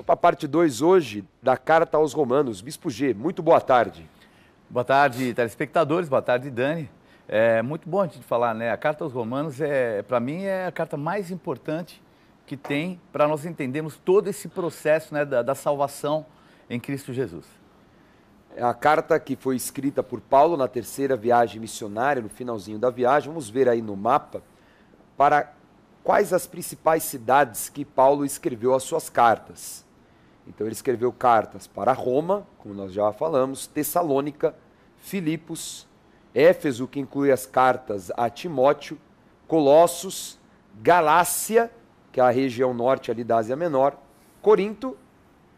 para a parte 2 hoje da Carta aos Romanos. Bispo G, muito boa tarde. Boa tarde, telespectadores. Boa tarde, Dani. É muito bom a gente falar, né? A Carta aos Romanos, para mim, é a carta mais importante que tem para nós entendermos todo esse processo, né, da salvação em Cristo Jesus. É a carta que foi escrita por Paulo na terceira viagem missionária, no finalzinho da viagem. Vamos ver aí no mapa para quais as principais cidades que Paulo escreveu as suas cartas. Então ele escreveu cartas para Roma, como nós já falamos, Tessalônica, Filipos, Éfeso, que inclui as cartas a Timóteo, Colossos, Galácia, que é a região norte ali da Ásia Menor, Corinto,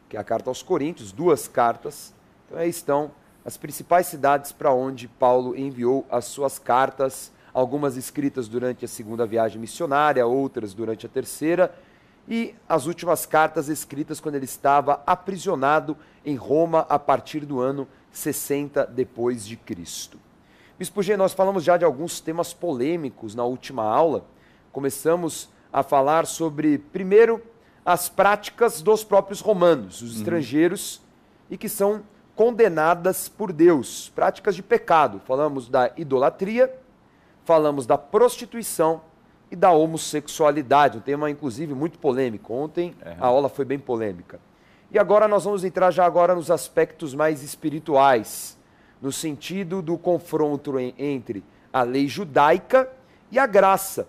que é a carta aos Coríntios, 2 cartas. Então aí estão as principais cidades para onde Paulo enviou as suas cartas, algumas escritas durante a segunda viagem missionária, outras durante a terceira, e as últimas cartas escritas quando ele estava aprisionado em Roma a partir do ano 60 depois de Cristo. Bispo G, nós falamos já de alguns temas polêmicos na última aula. Começamos a falar sobre, primeiro, as práticas dos próprios romanos, os estrangeiros, e que são condenadas por Deus, práticas de pecado. Falamos da idolatria, falamos da prostituição e da homossexualidade, um tema inclusive muito polêmico. Ontem a aula foi bem polêmica. E agora nós vamos entrar já agora nos aspectos mais espirituais, no sentido do confronto entre a lei judaica e a graça,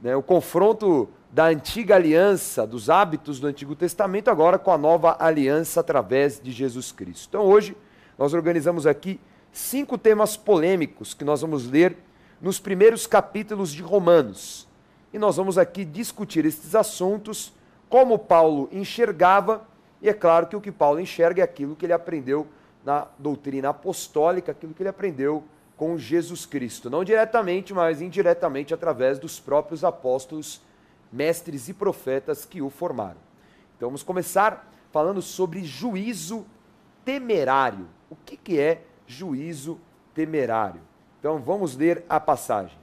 né? O confronto da antiga aliança, dos hábitos do Antigo Testamento, agora com a nova aliança através de Jesus Cristo. Então hoje nós organizamos aqui 5 temas polêmicos que nós vamos ler nos primeiros capítulos de Romanos. E nós vamos aqui discutir esses assuntos, como Paulo enxergava, e é claro que o que Paulo enxerga é aquilo que ele aprendeu na doutrina apostólica, aquilo que ele aprendeu com Jesus Cristo. Não diretamente, mas indiretamente através dos próprios apóstolos, mestres e profetas que o formaram. Então vamos começar falando sobre juízo temerário. O que é juízo temerário? Então vamos ler a passagem.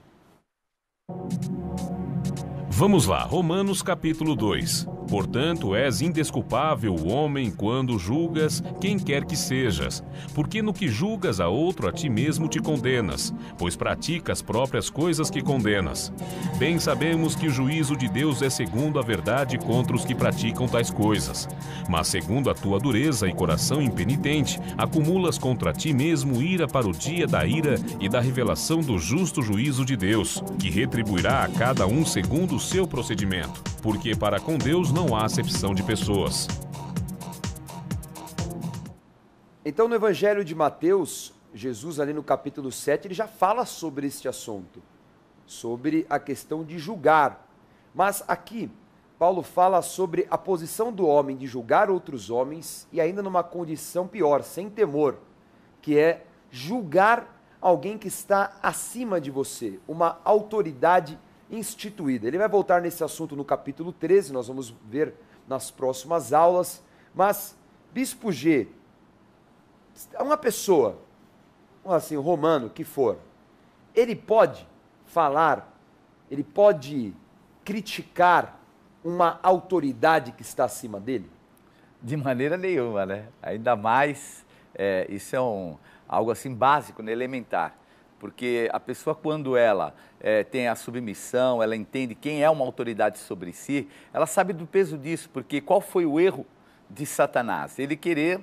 Vamos lá, Romanos capítulo 2. Portanto, és indesculpável o homem quando julgas quem quer que sejas, porque no que julgas a outro a ti mesmo te condenas, pois praticas próprias coisas que condenas. Bem sabemos que o juízo de Deus é segundo a verdade contra os que praticam tais coisas. Mas segundo a tua dureza e coração impenitente, acumulas contra ti mesmo ira para o dia da ira e da revelação do justo juízo de Deus, que retribuirá a cada um segundo o seu procedimento, porque para com Deus não há acepção de pessoas. Então no Evangelho de Mateus, Jesus ali no capítulo 7, ele já fala sobre este assunto, sobre a questão de julgar. Mas aqui, Paulo fala sobre a posição do homem de julgar outros homens e ainda numa condição pior, sem temor, que é julgar alguém que está acima de você, uma autoridade instituída. Ele vai voltar nesse assunto no capítulo 13, nós vamos ver nas próximas aulas, mas, Bispo G, uma pessoa, assim, um romano que for, ele pode falar, ele pode criticar uma autoridade que está acima dele? De maneira nenhuma, né? Ainda mais, isso é algo assim básico, né? Elementar. Porque a pessoa, quando ela tem a submissão, ela entende quem é uma autoridade sobre si, ela sabe do peso disso, porque qual foi o erro de Satanás? Ele querer,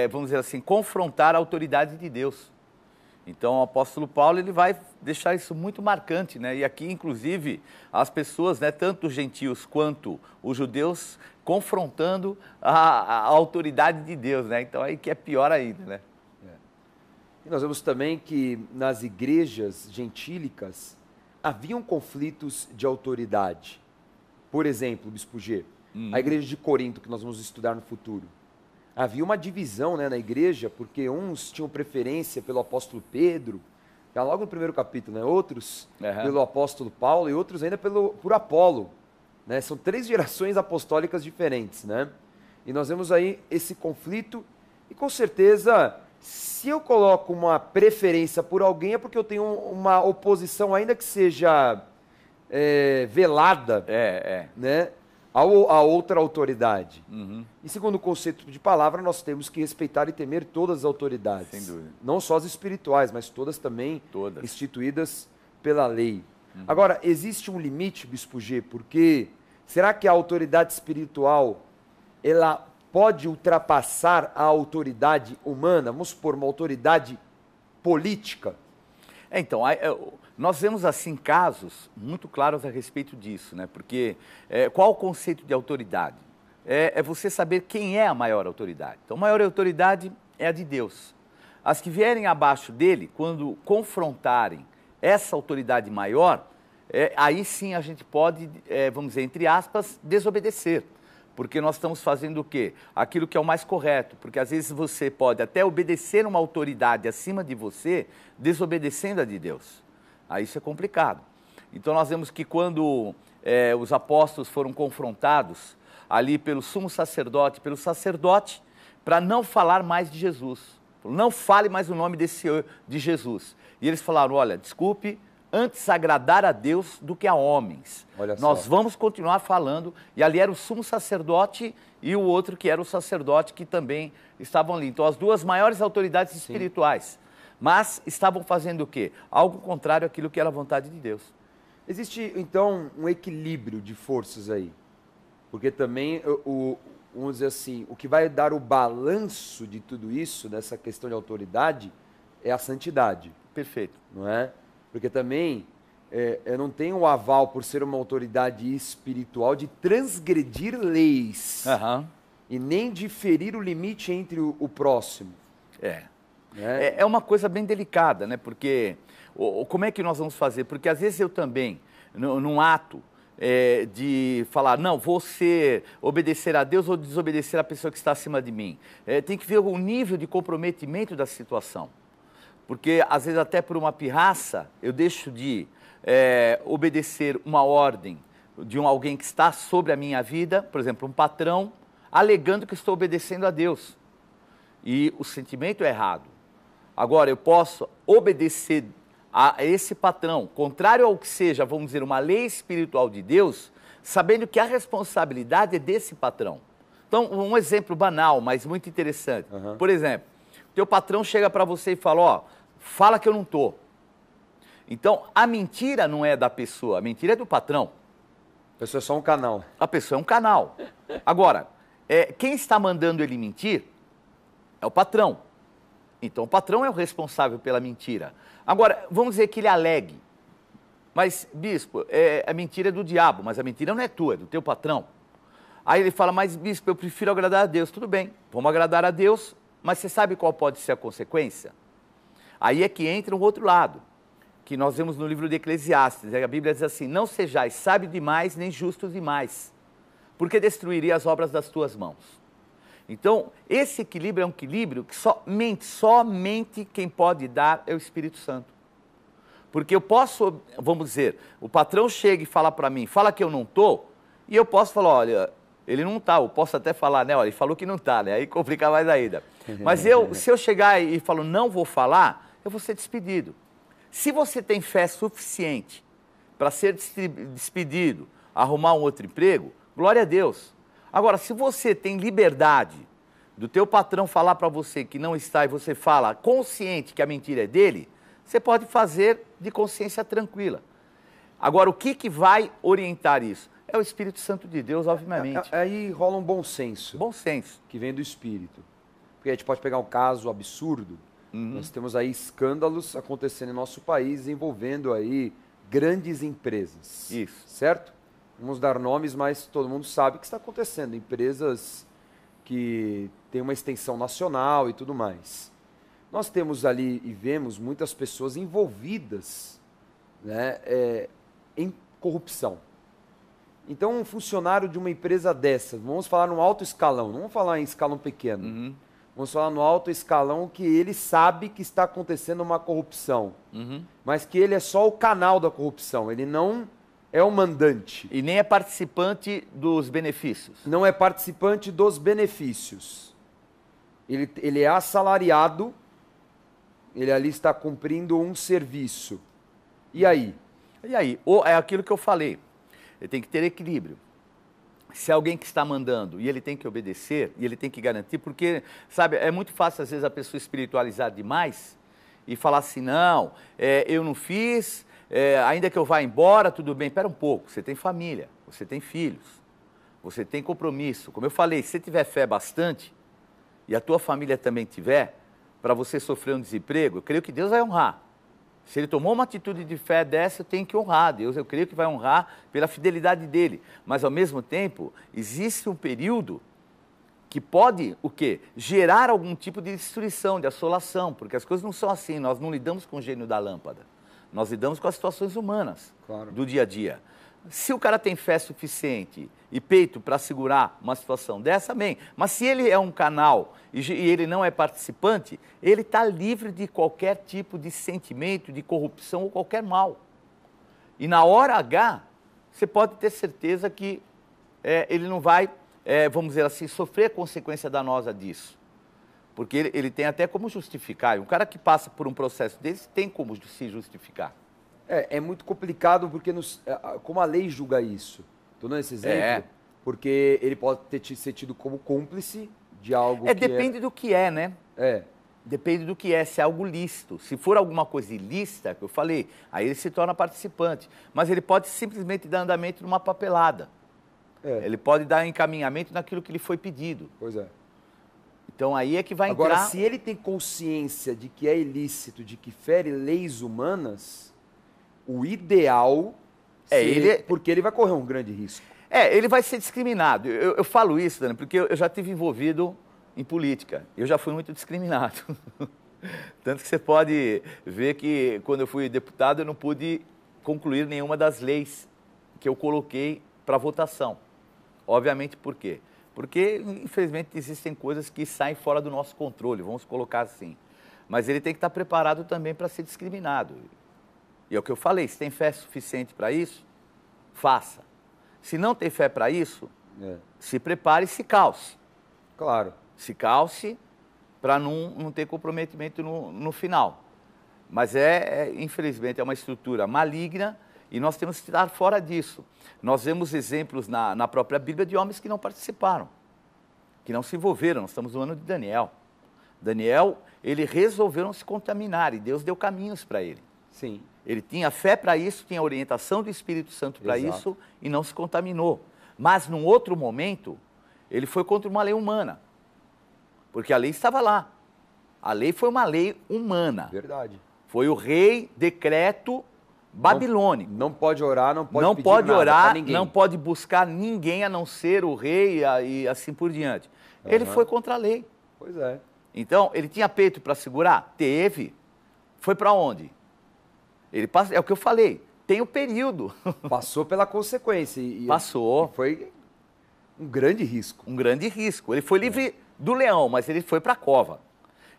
vamos dizer assim, confrontar a autoridade de Deus. Então o apóstolo Paulo ele vai deixar isso muito marcante, né? E aqui, inclusive, as pessoas, né, tanto os gentios quanto os judeus, confrontando a autoridade de Deus, né? Então aí que é pior ainda, né? E nós vemos também que nas igrejas gentílicas haviam conflitos de autoridade. Por exemplo, Bispo G, a igreja de Corinto, que nós vamos estudar no futuro. Havia uma divisão, né, na igreja, porque uns tinham preferência pelo apóstolo Pedro, já logo no primeiro capítulo, né, outros pelo apóstolo Paulo e outros ainda por Apolo. Né? São 3 gerações apostólicas diferentes. Né? E nós vemos aí esse conflito e com certeza... Se eu coloco uma preferência por alguém é porque eu tenho uma oposição, ainda que seja velada, né, a outra autoridade. Uhum. E segundo o conceito de palavra, nós temos que respeitar e temer todas as autoridades. Sem dúvida. Não só as espirituais, mas todas também Todas. instituídas pela lei. Agora, existe um limite, Bispo G, porque será que a autoridade espiritual ela pode ultrapassar a autoridade humana? Vamos supor, uma autoridade política? Então, nós vemos assim casos muito claros a respeito disso, né? Porque qual o conceito de autoridade? É você saber quem é a maior autoridade. Então, a maior autoridade é a de Deus. As que vierem abaixo dele, quando confrontarem essa autoridade maior, aí sim a gente pode, vamos dizer, entre aspas, desobedecer. Porque nós estamos fazendo o quê? Aquilo que é o mais correto. Porque às vezes você pode até obedecer uma autoridade acima de você, desobedecendo a de Deus. Aí isso é complicado. Então nós vemos que quando os apóstolos foram confrontados ali pelo sumo sacerdote, para não falar mais de Jesus. Não fale mais o nome de Jesus. E eles falaram, olha, desculpe, antes agradar a Deus do que a homens. Nós vamos continuar falando. E ali era o sumo sacerdote e o outro que era o sacerdote que também estavam ali. Então as duas maiores autoridades espirituais. Mas estavam fazendo o quê? Algo contrário àquilo que era a vontade de Deus. Existe, então, um equilíbrio de forças aí. Porque também, vamos dizer assim, o que vai dar o balanço de tudo isso, dessa questão de autoridade, é a santidade. Perfeito. Não é? Porque também eu não tenho o aval, por ser uma autoridade espiritual, de transgredir leis. E nem de ferir o limite entre o próximo. É uma coisa bem delicada, né? Porque como é que nós vamos fazer? Porque às vezes eu também, num ato de falar, não, vou obedecer a Deus ou desobedecer a pessoa que está acima de mim. Tem que ver o nível de comprometimento da situação. Porque às vezes até por uma pirraça eu deixo de obedecer uma ordem de alguém que está sobre a minha vida, por exemplo, um patrão, alegando que estou obedecendo a Deus. E o sentimento é errado. Agora, eu posso obedecer a esse patrão, contrário ao que seja, vamos dizer, uma lei espiritual de Deus, sabendo que a responsabilidade é desse patrão. Então, um exemplo banal, mas muito interessante. Por exemplo, teu patrão chega para você e fala, ó, fala que eu não estou. Então, a mentira não é da pessoa, a mentira é do patrão. A pessoa é só um canal. A pessoa é um canal. Agora, quem está mandando ele mentir é o patrão. Então, o patrão é o responsável pela mentira. Agora, vamos dizer que ele alegue. Mas, bispo, a mentira é do diabo, mas a mentira não é tua, é do teu patrão. Aí ele fala, mas, bispo, eu prefiro agradar a Deus. Tudo bem, vamos agradar a Deus, mas você sabe qual pode ser a consequência? Aí é que entra um outro lado, que nós vemos no livro de Eclesiastes. A Bíblia diz assim, não sejais sábio demais, nem justos demais, porque destruiria as obras das tuas mãos. Então, esse equilíbrio é um equilíbrio que somente quem pode dar é o Espírito Santo. Porque eu posso, vamos dizer, o patrão chega e fala para mim, fala que eu não estou, e eu posso falar, olha, ele não está, eu posso até falar, né, olha, ele falou que não está, né, aí complica mais ainda. Mas se eu chegar e falo, não vou falar, eu vou ser despedido. Se você tem fé suficiente para ser despedido, arrumar um outro emprego, glória a Deus. Agora, se você tem liberdade do teu patrão falar para você que não está e você fala consciente que a mentira é dele, você pode fazer de consciência tranquila. Agora, o que vai orientar isso? É o Espírito Santo de Deus, obviamente. Aí rola um bom senso. Bom senso. Que vem do Espírito. Porque a gente pode pegar um caso absurdo. Nós temos aí escândalos acontecendo em nosso país envolvendo aí grandes empresas. Isso. Certo? Vamos dar nomes, mas todo mundo sabe o que está acontecendo. Empresas que têm uma extensão nacional e tudo mais. Nós temos ali e vemos muitas pessoas envolvidas, né, em corrupção. Então, um funcionário de uma empresa dessas, vamos falar no alto escalão, não vamos falar em escalão pequeno. Vamos falar no alto escalão que ele sabe que está acontecendo uma corrupção, mas que ele é só o canal da corrupção, ele não é o mandante. E nem é participante dos benefícios. Não é participante dos benefícios. Ele é assalariado, ele ali está cumprindo um serviço. E aí? E aí? É aquilo que eu falei, ele tem que ter equilíbrio. se é alguém que está mandando e ele tem que obedecer, e ele tem que garantir, porque, sabe, é muito fácil às vezes a pessoa espiritualizar demais e falar assim, não, eu não fiz, ainda que eu vá embora, tudo bem. Espera um pouco, você tem família, você tem filhos, você tem compromisso. Como eu falei, se você tiver fé bastante, e a tua família também tiver, para você sofrer um desemprego, eu creio que Deus vai honrar. Se ele tomou uma atitude de fé dessa, eu tenho que honrar. Deus, eu creio que vai honrar pela fidelidade dele. Mas, ao mesmo tempo, existe um período que pode, o quê? Gerar algum tipo de destruição, de assolação, porque as coisas não são assim. Nós não lidamos com o gênio da lâmpada. Nós lidamos com as situações humanas do dia a dia. Se o cara tem fé suficiente e peito para segurar uma situação dessa, amém. Mas se ele é um canal e ele não é participante, ele está livre de qualquer tipo de sentimento, de corrupção ou qualquer mal. E na hora H, você pode ter certeza que ele não vai, vamos dizer assim, sofrer consequência danosa disso. Porque ele tem até como justificar. E um cara que passa por um processo desse tem como se justificar. É muito complicado porque como a lei julga isso? Estou dando esse exemplo porque ele pode ser tido como cúmplice de algo que depende do que é, né? Depende do que é, se é algo lícito. Se for alguma coisa ilícita, que eu falei, aí ele se torna participante. Mas ele pode simplesmente dar andamento numa papelada. Ele pode dar encaminhamento naquilo que lhe foi pedido. Pois é. Então aí é que vai Agora, entrar... se ele tem consciência de que é ilícito, de que fere leis humanas, o ideal porque ele vai correr um grande risco. Ele vai ser discriminado. Eu falo isso, Dani, porque eu já estive envolvido em política. Eu já fui muito discriminado. Tanto que você pode ver que quando eu fui deputado eu não pude concluir nenhuma das leis que eu coloquei para votação. Obviamente por quê? Porque, infelizmente, existem coisas que saem fora do nosso controle, vamos colocar assim. Mas ele tem que estar preparado também para ser discriminado. E é o que eu falei, se tem fé suficiente para isso, faça. Se não tem fé para isso, se prepare e se calce. Claro. Se calce para não ter comprometimento no final. Mas infelizmente, é uma estrutura maligna e nós temos que estar fora disso. Nós vemos exemplos na própria Bíblia de homens que não participaram, que não se envolveram. Nós estamos no ano de Daniel. Daniel, ele resolveu não se contaminar e Deus deu caminhos para ele. Sim. Ele tinha fé para isso, tinha orientação do Espírito Santo para isso e não se contaminou. Mas, num outro momento, ele foi contra uma lei humana. Porque a lei estava lá. A lei foi uma lei humana. Verdade. Foi o rei decreto babilônico. Não pode orar, não pode não pedir pode nada orar, pra ninguém. não pode buscar ninguém a não ser o rei e assim por diante. Ele foi contra a lei. Pois é. Então, ele tinha peito para segurar? Teve. Foi para onde? Ele passa, é o que eu falei, tem o período. Passou pela consequência. Passou. E foi um grande risco. Um grande risco. Ele foi livre do leão, mas ele foi para a cova.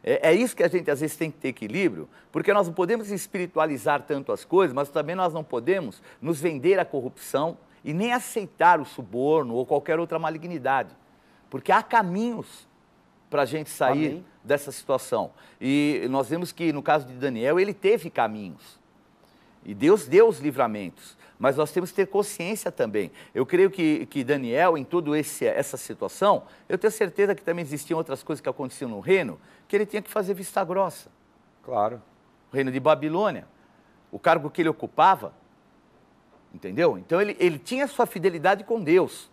É isso que a gente às vezes tem que ter equilíbrio, porque nós não podemos espiritualizar tanto as coisas, mas também nós não podemos nos vender à corrupção e nem aceitar o suborno ou qualquer outra malignidade. Porque há caminhos para a gente sair dessa situação. E nós vemos que no caso de Daniel, ele teve caminhos. E Deus deu os livramentos, mas nós temos que ter consciência também. Eu creio que Daniel, em toda essa situação, eu tenho certeza que também existiam outras coisas que aconteciam no reino, que ele tinha que fazer vista grossa. Claro. O reino de Babilônia, o cargo que ele ocupava, entendeu? Então ele tinha sua fidelidade com Deus.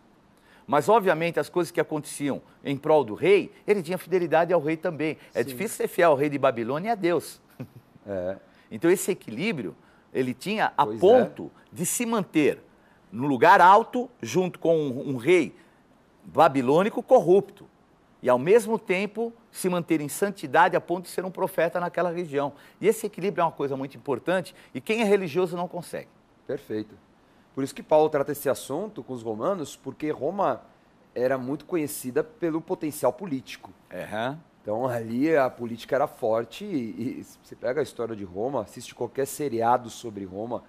Mas, obviamente, as coisas que aconteciam em prol do rei, ele tinha fidelidade ao rei também. É difícil ser fiel ao rei de Babilônia e a Deus. Então, esse equilíbrio ele tinha a ponto de se manter no lugar alto, junto com um rei babilônico corrupto, e ao mesmo tempo se manter em santidade a ponto de ser um profeta naquela região. E esse equilíbrio é uma coisa muito importante, e quem é religioso não consegue. Perfeito. Por isso que Paulo trata esse assunto com os romanos, porque Roma era muito conhecida pelo potencial político. Então ali a política era forte e você pega a história de Roma, assiste qualquer seriado sobre Roma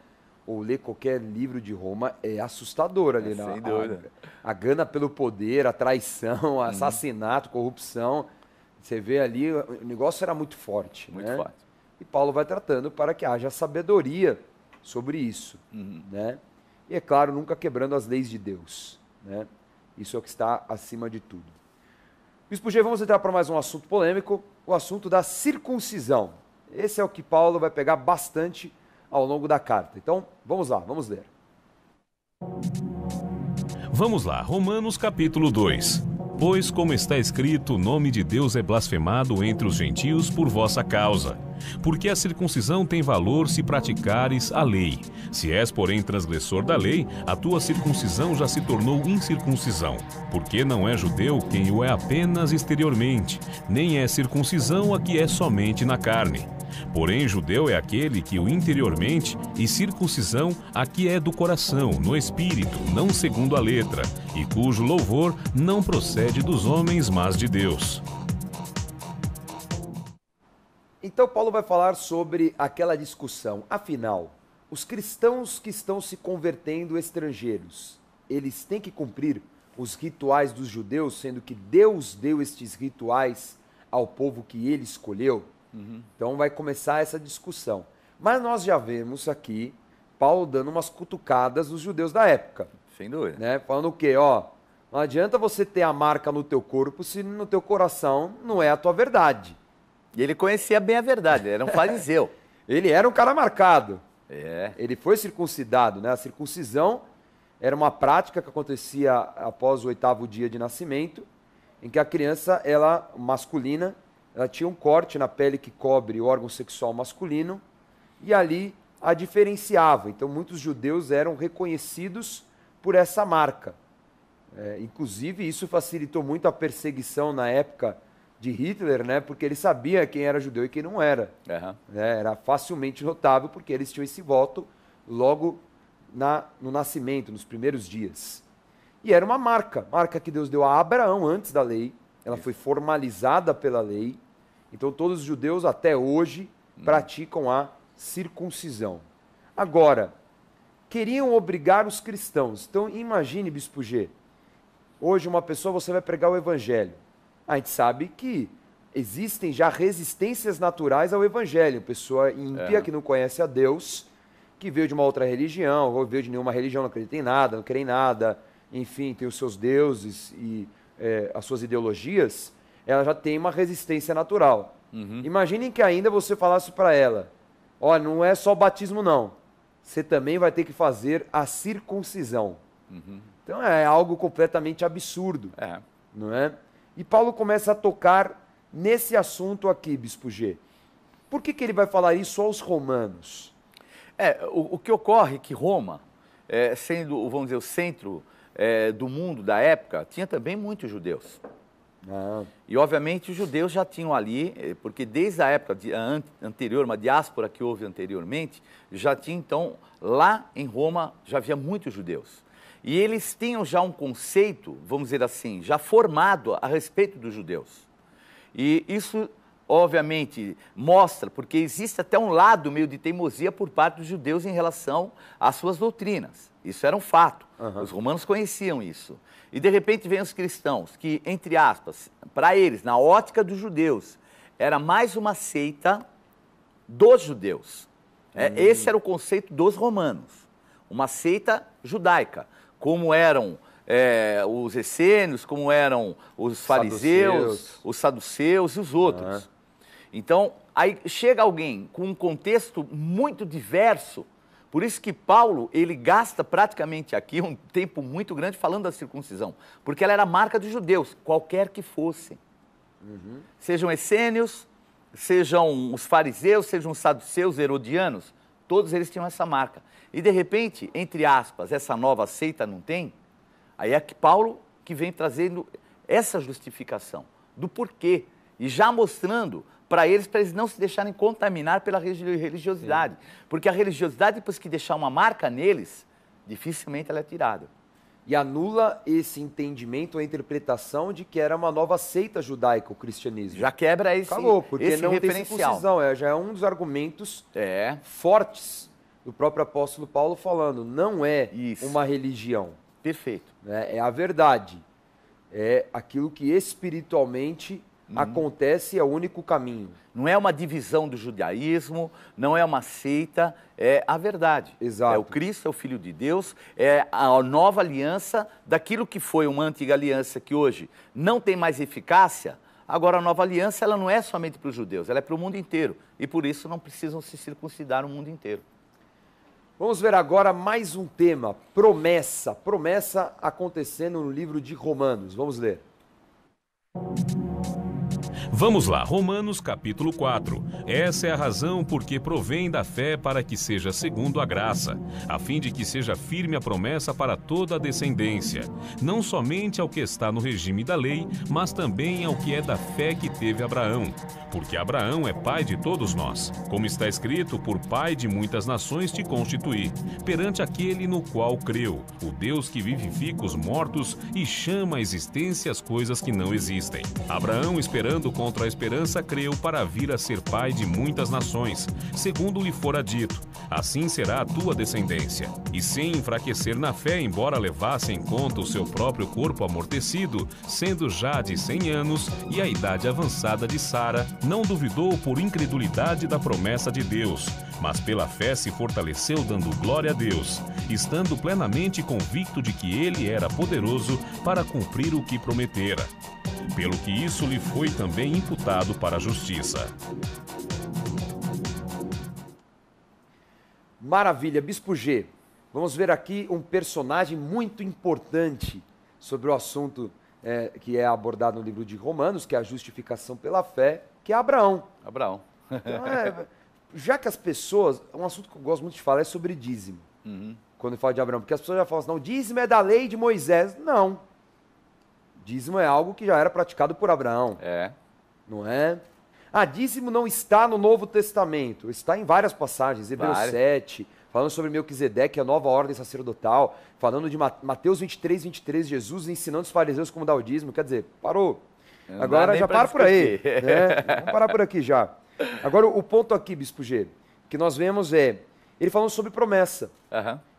ou lê qualquer livro de Roma, é assustador ali. Sem dúvida. A gana pelo poder, a traição, assassinato, corrupção. Você vê ali, o negócio era muito forte. Muito forte. E Paulo vai tratando para que haja sabedoria sobre isso. Né? E é claro, nunca quebrando as leis de Deus. Né? Isso é o que está acima de tudo. Bispo G, vamos entrar para mais um assunto polêmico, o assunto da circuncisão. Esse é o que Paulo vai pegar bastante ao longo da carta. Então, vamos lá, vamos ler. Vamos lá, Romanos capítulo 2. Pois, como está escrito, o nome de Deus é blasfemado entre os gentios por vossa causa. Porque a circuncisão tem valor se praticares a lei. Se és, porém, transgressor da lei, a tua circuncisão já se tornou incircuncisão. Porque não é judeu quem o é apenas exteriormente, nem é circuncisão a que é somente na carne. Porém, judeu é aquele que o interiormente, e circuncisão a que é do coração, no espírito, não segundo a letra, e cujo louvor não procede dos homens, mas de Deus. Então, Paulo vai falar sobre aquela discussão. Afinal, os cristãos que estão se convertendo estrangeiros, eles têm que cumprir os rituais dos judeus, sendo que Deus deu estes rituais ao povo que ele escolheu? Então vai começar essa discussão. Mas nós já vemos aqui Paulo dando umas cutucadas nos judeus da época. Sem dúvida. Né? Falando o quê? Ó, não adianta você ter a marca no teu corpo se no teu coração não é a tua verdade. E ele conhecia bem a verdade, ele era um fariseu. Ele era um cara marcado. É. Ele foi circuncidado, né? A circuncisão era uma prática que acontecia após o 8º dia de nascimento, em que a criança, ela masculina, ela tinha um corte na pele que cobre o órgão sexual masculino e ali a diferenciava. Então, muitos judeus eram reconhecidos por essa marca. Inclusive, isso facilitou muito a perseguição na época de Hitler, né? Porque ele sabia quem era judeu e quem não era. Era facilmente notável porque eles tinham esse voto logo no nascimento, nos primeiros dias. E era uma marca que Deus deu a Abraão antes da lei. Ela foi formalizada pela lei. Então, todos os judeus, até hoje, praticam a circuncisão. Agora, queriam obrigar os cristãos. Então, imagine, Bispo G, hoje uma pessoa, você vai pregar o evangelho. A gente sabe que existem já resistências naturais ao evangelho. Pessoa ímpia que não conhece a Deus, que veio de uma outra religião, ou veio de nenhuma religião, não acredita em nada, não crê em nada, enfim, tem os seus deuses e as suas ideologias, ela já tem uma resistência natural. Imaginem que ainda você falasse para ela, olha, não é só o batismo não, você também vai ter que fazer a circuncisão. Então é algo completamente absurdo, não é? E Paulo começa a tocar nesse assunto aqui, Bispo G. Por que ele vai falar isso aos romanos? O que ocorre é que Roma, sendo, vamos dizer, o centro do mundo da época, tinha também muitos judeus. E, obviamente, os judeus já tinham ali, porque desde a época anterior, uma diáspora que houve anteriormente, já tinha, então, lá em Roma, já havia muitos judeus. E eles tinham já um conceito, vamos dizer assim, já formado a respeito dos judeus. E isso, obviamente, mostra, porque existe até um lado meio de teimosia por parte dos judeus em relação às suas doutrinas. Isso era um fato. Os romanos conheciam isso. E, de repente, vêm os cristãos, que, entre aspas, para eles, na ótica dos judeus, era mais uma seita dos judeus. Esse era o conceito dos romanos. Uma seita judaica. Como eram os essênios, como eram os fariseus, os saduceus e os outros. Então, aí chega alguém com um contexto muito diverso, por isso que Paulo, ele gasta praticamente aqui um tempo muito grande falando da circuncisão, porque ela era a marca dos judeus, qualquer que fossem. Sejam essênios, sejam os fariseus, sejam os saduceus, herodianos, todos eles tinham essa marca. E, de repente, entre aspas, essa nova seita não tem, aí é que Paulo que vem trazendo essa justificação do porquê, e já mostrando para eles não se deixarem contaminar pela religiosidade. Porque a religiosidade, depois que deixar uma marca neles, dificilmente ela é tirada. E anula esse entendimento, a interpretação de que era uma nova seita judaica, o cristianismo. Já quebra esse Acabou, porque esse não referencial. Tem circuncisão, já é um dos argumentos fortes do próprio apóstolo Paulo falando, não é uma religião. Perfeito. É a verdade. É aquilo que espiritualmente acontece, é o único caminho. Não é uma divisão do judaísmo, não é uma seita, é a verdade. Exato. É o Cristo, é o Filho de Deus, é a nova aliança daquilo que foi uma antiga aliança que hoje não tem mais eficácia. Agora, a nova aliança ela não é somente para os judeus, ela é para o mundo inteiro. E por isso não precisam se circuncidar o mundo inteiro. Vamos ver agora mais um tema, promessa. Promessa acontecendo no livro de Romanos. Vamos ler. Vamos lá, Romanos capítulo 4. Essa é a razão porque provém da fé para que seja segundo a graça, a fim de que seja firme a promessa para toda a descendência, não somente ao que está no regime da lei, mas também ao que é da fé que teve Abraão. Porque Abraão é pai de todos nós, como está escrito, por pai de muitas nações te constituí, perante aquele no qual creu, o Deus que vivifica os mortos e chama à existência as coisas que não existem. Abraão, esperando contra a esperança, creu para vir a ser pai de muitas nações, segundo lhe fora dito, assim será a tua descendência. E sem enfraquecer na fé, embora levasse em conta o seu próprio corpo amortecido, sendo já de 100 anos e a idade avançada de Sara, não duvidou por incredulidade da promessa de Deus, mas pela fé se fortaleceu dando glória a Deus, estando plenamente convicto de que ele era poderoso para cumprir o que prometera. Pelo que isso lhe foi também imputado para a justiça. Maravilha, Bispo G. Vamos ver aqui um personagem muito importante sobre o assunto que é abordado no livro de Romanos, que é a justificação pela fé, que é Abraão. Abraão. Então, já que as pessoas... Um assunto que eu gosto muito de falar é sobre dízimo. Quando eu falo de Abraão, porque as pessoas já falam assim, não, dízimo é da lei de Moisés. Não. Dízimo é algo que já era praticado por Abraão. Não é? Dízimo não está no Novo Testamento. Está em várias passagens. Hebreus 7, falando sobre Melquisedeque, a nova ordem sacerdotal. Falando de Mateus 23, Jesus ensinando os fariseus como dar o dízimo. Quer dizer, parou. Agora já para por aí. Né? Vamos parar por aqui já. Agora o ponto aqui, Bispo G, que nós vemos ele falando sobre promessa.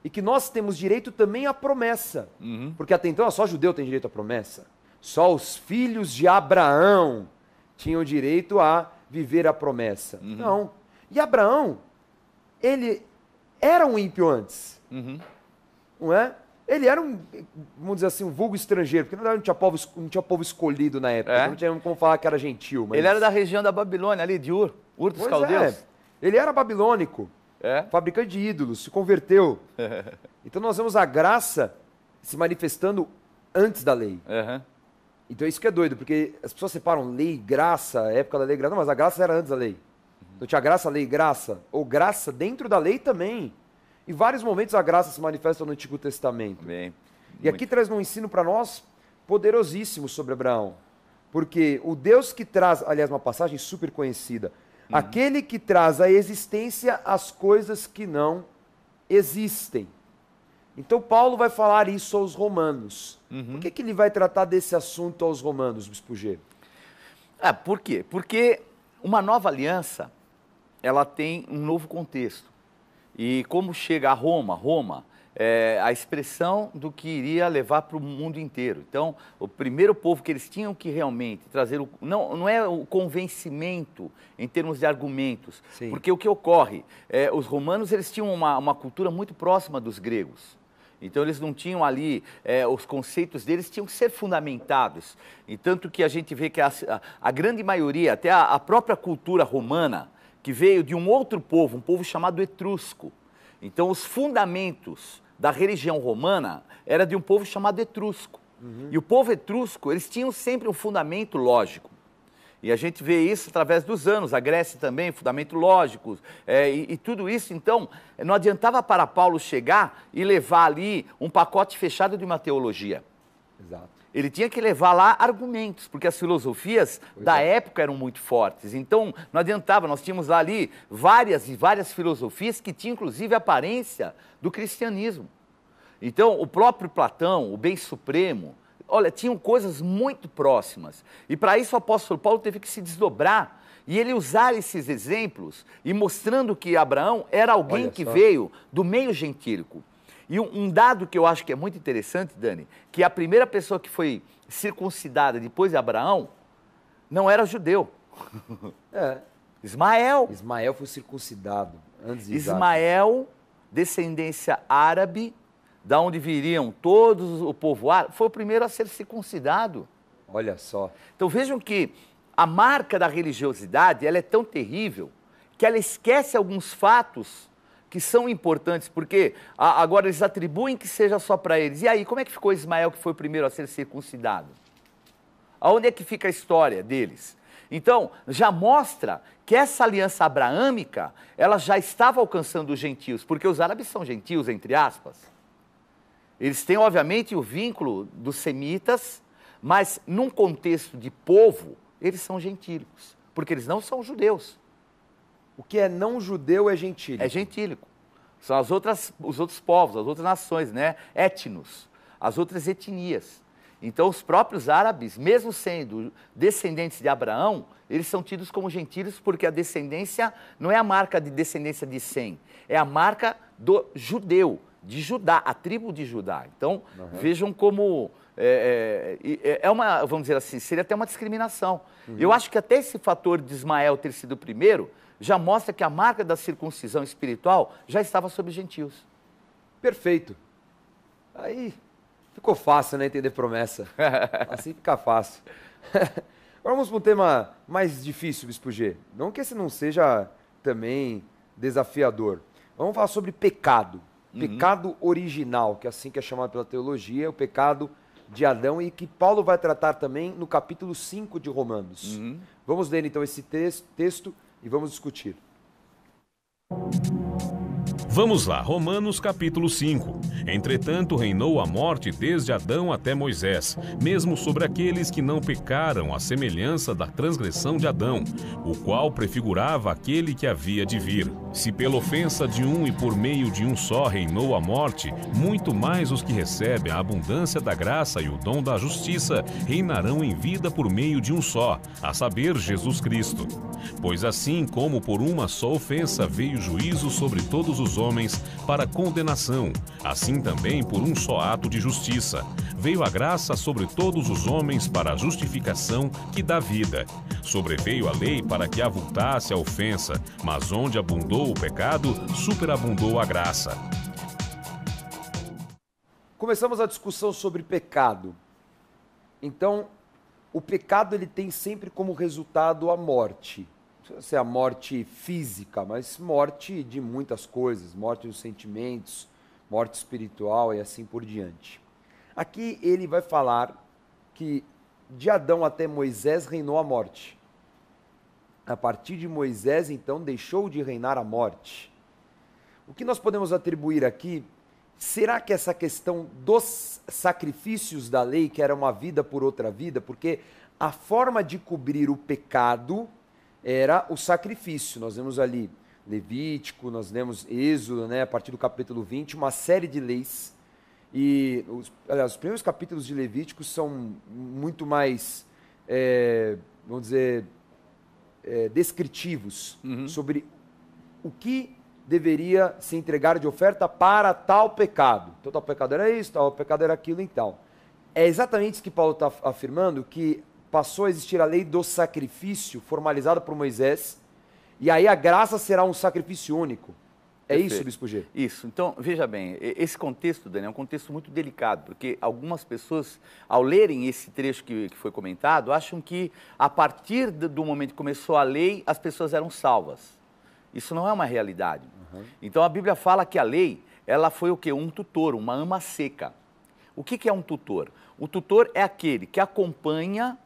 E que nós temos direito também à promessa. Porque até então só judeu tem direito à promessa. Só os filhos de Abraão tinham direito a viver a promessa. Não. E Abraão, ele era um ímpio antes. Não é? Ele era vamos dizer assim, um vulgo estrangeiro, porque não tinha povo escolhido na época. Não tinha como falar que era gentil. Mas... Ele era da região da Babilônia, ali de Ur dos Caldeus. Ele era babilônico, fabricante de ídolos, se converteu. Então nós vemos a graça se manifestando antes da lei. Então isso que é doido, porque as pessoas separam lei e graça, a época da lei e graça, não, mas a graça era antes da lei. Então tinha graça, lei e graça, ou graça dentro da lei também. Em vários momentos a graça se manifesta no Antigo Testamento. E aqui traz um ensino para nós poderosíssimo sobre Abraão. Porque o Deus que traz, aliás, uma passagem super conhecida, aquele que traz à existência as coisas que não existem. Então Paulo vai falar isso aos romanos. Por que ele vai tratar desse assunto aos romanos, Bispo G? Por quê? Porque uma nova aliança, ela tem um novo contexto. E como chega a Roma é a expressão do que iria levar para o mundo inteiro. Então, o primeiro povo que eles tinham que realmente trazer, não é o convencimento em termos de argumentos, porque o que ocorre, os romanos eles tinham uma cultura muito próxima dos gregos. Então, eles não tinham ali, os conceitos deles tinham que ser fundamentados. E tanto que a gente vê que a grande maioria, até a própria cultura romana, que veio de um outro povo, um povo chamado etrusco. Então, os fundamentos da religião romana era de um povo chamado etrusco. E o povo etrusco, eles tinham sempre um fundamento lógico. E a gente vê isso através dos anos, a Grécia também, fundamento lógico, e tudo isso. Então, não adiantava para Paulo chegar e levar ali um pacote fechado de uma teologia. Exato. Ele tinha que levar lá argumentos, porque as filosofias da época eram muito fortes. Então, não adiantava, nós tínhamos lá ali várias e várias filosofias que tinham, inclusive, a aparência do cristianismo. Então, o próprio Platão, o bem supremo, olha, tinham coisas muito próximas. E para isso o apóstolo Paulo teve que se desdobrar e ele usar esses exemplos e mostrando que Abraão era alguém que veio do meio gentílico. E um dado que eu acho que é muito interessante, Dani, que a primeira pessoa que foi circuncidada depois de Abraão não era judeu. É. Ismael. Ismael foi circuncidado antes de Isaac. Ismael, descendência árabe, da onde viriam todos o povo árabe, foi o primeiro a ser circuncidado. Olha só. Então vejam que a marca da religiosidade, ela é tão terrível que ela esquece alguns fatos que são importantes, porque agora eles atribuem que seja só para eles. E aí, como é que ficou Ismael, que foi o primeiro a ser circuncidado? Aonde é que fica a história deles? Então, já mostra que essa aliança abraâmica, ela já estava alcançando os gentios, porque os árabes são gentios, entre aspas. Eles têm, obviamente, o vínculo dos semitas, mas num contexto de povo, eles são gentílicos, porque eles não são judeus. O que é não judeu é gentílico. É gentílico. São os outros povos, as outras nações, né? Étnos, as outras etnias. Então, os próprios árabes, mesmo sendo descendentes de Abraão, eles são tidos como gentílicos porque a descendência não é a marca de descendência de Sem, é a marca do judeu, de Judá, a tribo de Judá. Então, vejam como é uma, vamos dizer assim, seria até uma discriminação. Eu acho que até esse fator de Ismael ter sido o primeiro já mostra que a marca da circuncisão espiritual já estava sobre os gentios. Perfeito. Aí ficou fácil, né, entender promessa. Assim fica fácil. Agora vamos para um tema mais difícil, Bispo G. Não que esse não seja também desafiador. Vamos falar sobre pecado. Pecado original, que é assim que é chamado pela teologia, o pecado de Adão, e que Paulo vai tratar também no capítulo 5 de Romanos. Vamos ler então esse texto e vamos discutir. Vamos lá, Romanos capítulo 5. Entretanto, reinou a morte desde Adão até Moisés, mesmo sobre aqueles que não pecaram, à semelhança da transgressão de Adão, o qual prefigurava aquele que havia de vir. Se pela ofensa de um e por meio de um só reinou a morte, muito mais os que recebem a abundância da graça e o dom da justiça reinarão em vida por meio de um só, a saber, Jesus Cristo. Pois assim como por uma só ofensa veio juízo sobre todos os homens para condenação, assim também por um só ato de justiça veio a graça sobre todos os homens para a justificação que dá vida. Sobreveio a lei para que avultasse a ofensa, mas onde abundou o pecado, superabundou a graça. Começamos a discussão sobre pecado. Então, o pecado ele tem sempre como resultado a morte. Não precisa ser a morte física, mas morte de muitas coisas, morte dos sentimentos, morte espiritual e assim por diante. Aqui ele vai falar que de Adão até Moisés reinou a morte. A partir de Moisés, então, deixou de reinar a morte. O que nós podemos atribuir aqui, será que essa questão dos sacrifícios da lei, que era uma vida por outra vida, porque a forma de cobrir o pecado era o sacrifício. Nós vemos ali Levítico, nós lemos Êxodo, né, a partir do capítulo 20, uma série de leis. E, os primeiros capítulos de Levítico são muito mais, vamos dizer, descritivos sobre o que deveria se entregar de oferta para tal pecado. Então, tal pecado era isso, tal pecado era aquilo e tal. É exatamente isso que Paulo está afirmando, que passou a existir a lei do sacrifício formalizada por Moisés, e aí a graça será um sacrifício único. É Perfeito. isso, Bispo G? Isso. Então, veja bem, esse contexto, Daniel, é um contexto muito delicado, porque algumas pessoas, ao lerem esse trecho que foi comentado, acham que a partir do momento que começou a lei, as pessoas eram salvas. Isso não é uma realidade. Então, a Bíblia fala que a lei, ela foi o quê? Um tutor, uma ama seca. O que é um tutor? O tutor é aquele que acompanha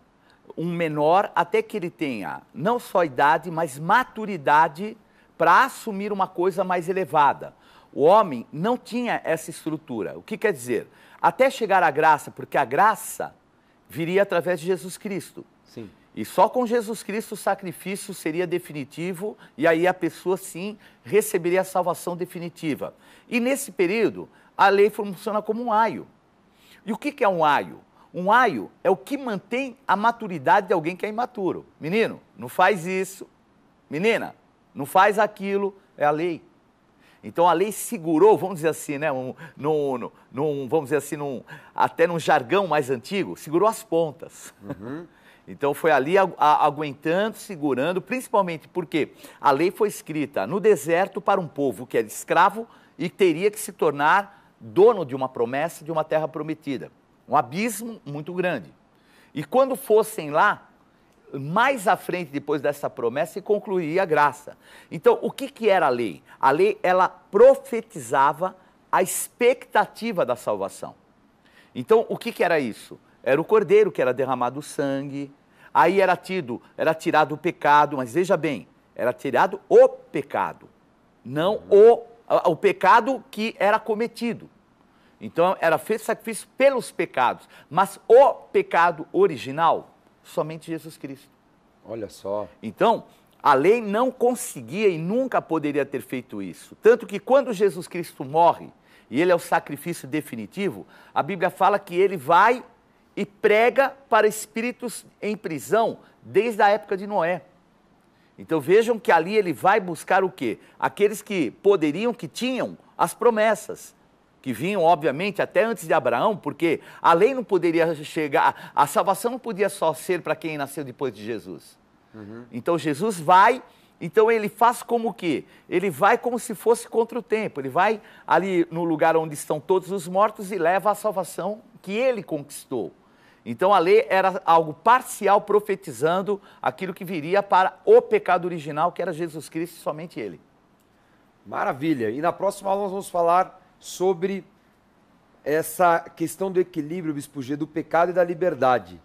um menor até que ele tenha não só idade, mas maturidade para assumir uma coisa mais elevada. O homem não tinha essa estrutura. O que quer dizer? Até chegar à graça, porque a graça viria através de Jesus Cristo. Sim. E só com Jesus Cristo o sacrifício seria definitivo e aí a pessoa, sim, receberia a salvação definitiva. E nesse período, a lei funciona como um aio. E o que é um aio? Um aio é o que mantém a maturidade de alguém que é imaturo. Menino, não faz isso. Menina, não faz aquilo. É a lei. Então a lei segurou, vamos dizer assim, né? Vamos dizer assim, até num jargão mais antigo, segurou as pontas. Então foi ali aguentando, segurando, principalmente porque a lei foi escrita no deserto para um povo que era escravo e teria que se tornar dono de uma promessa, de uma terra prometida. Um abismo muito grande. E quando fossem lá, mais à frente, depois dessa promessa, se concluiria a graça. Então, o que era a lei? A lei, ela profetizava a expectativa da salvação. Então, o que era isso? Era o cordeiro que era derramado o sangue, aí era tirado o pecado, mas veja bem, era tirado o pecado, não o pecado que era cometido. Então, era feito sacrifício pelos pecados, mas o pecado original, somente Jesus Cristo. Olha só. Então, a lei não conseguia e nunca poderia ter feito isso. Tanto que quando Jesus Cristo morre, e ele é o sacrifício definitivo, a Bíblia fala que ele vai e prega para espíritos em prisão desde a época de Noé. Então vejam que ali ele vai buscar o quê? Aqueles que poderiam, que tinham as promessas, que vinham obviamente até antes de Abraão, porque a lei não poderia chegar, a salvação não podia só ser para quem nasceu depois de Jesus. Então Jesus vai, então ele faz como o quê? Ele vai como se fosse contra o tempo, ele vai ali no lugar onde estão todos os mortos e leva a salvação que ele conquistou. Então a lei era algo parcial, profetizando aquilo que viria para o pecado original, que era Jesus Cristo e somente ele. Maravilha. E na próxima aula nós vamos falar sobre essa questão do equilíbrio, Bispo G, do pecado e da liberdade.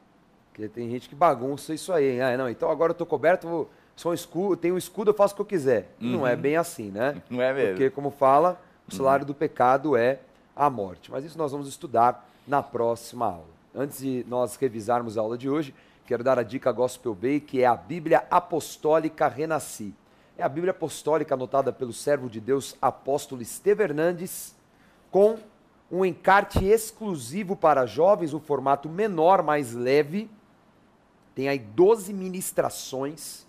Porque tem gente que bagunça isso aí, hein? Ah, não, então agora eu estou coberto, sou um escudo, tenho um escudo, eu faço o que eu quiser. Não é bem assim, né? Não é mesmo. Porque, como fala, o salário do pecado é a morte. Mas isso nós vamos estudar na próxima aula. Antes de nós revisarmos a aula de hoje, quero dar a dica Gospel Bay, que é a Bíblia Apostólica Renasci. É a Bíblia Apostólica anotada pelo servo de Deus, apóstolo Estevão Hernandes, com um encarte exclusivo para jovens, um formato menor, mais leve. Tem aí 12 ministrações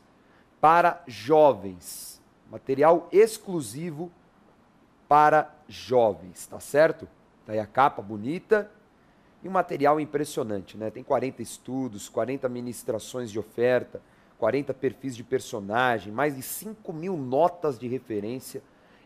para jovens. Material exclusivo para jovens, tá certo? Tá aí a capa bonita. E um material impressionante, né? Tem 40 estudos, 40 ministrações de oferta, 40 perfis de personagem, mais de 5.000 notas de referência.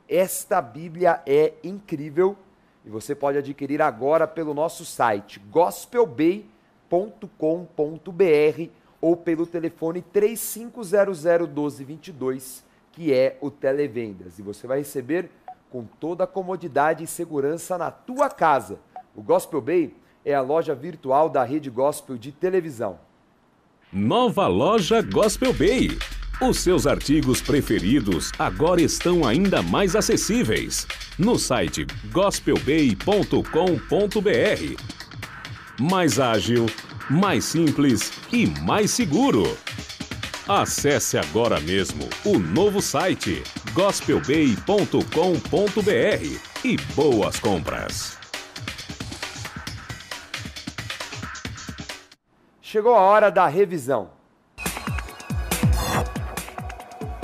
Esta Bíblia é incrível e você pode adquirir agora pelo nosso site gospelbay.com.br ou pelo telefone 3500-1222, que é o Televendas. E você vai receber com toda a comodidade e segurança na tua casa. O Gospel Bay é a loja virtual da Rede Gospel de televisão. Nova loja Gospel Bay. Os seus artigos preferidos agora estão ainda mais acessíveis no site gospelbay.com.br. Mais ágil, mais simples e mais seguro. Acesse agora mesmo o novo site gospelbay.com.br e boas compras. Chegou a hora da revisão.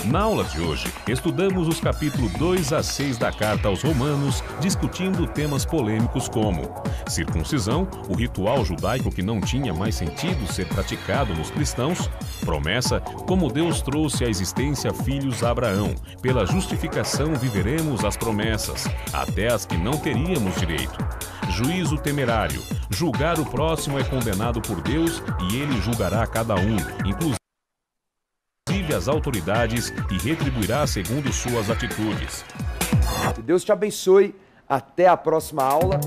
Na aula de hoje, estudamos os capítulos 2 a 6 da carta aos Romanos, discutindo temas polêmicos como circuncisão, o ritual judaico que não tinha mais sentido ser praticado nos cristãos, promessa, como Deus trouxe à existência filhos a Abraão, pela justificação viveremos as promessas, até as que não teríamos direito. Juízo temerário, julgar o próximo é condenado por Deus e ele julgará cada um, inclusive as autoridades, e retribuirá segundo suas atitudes. Que Deus te abençoe. Até a próxima aula.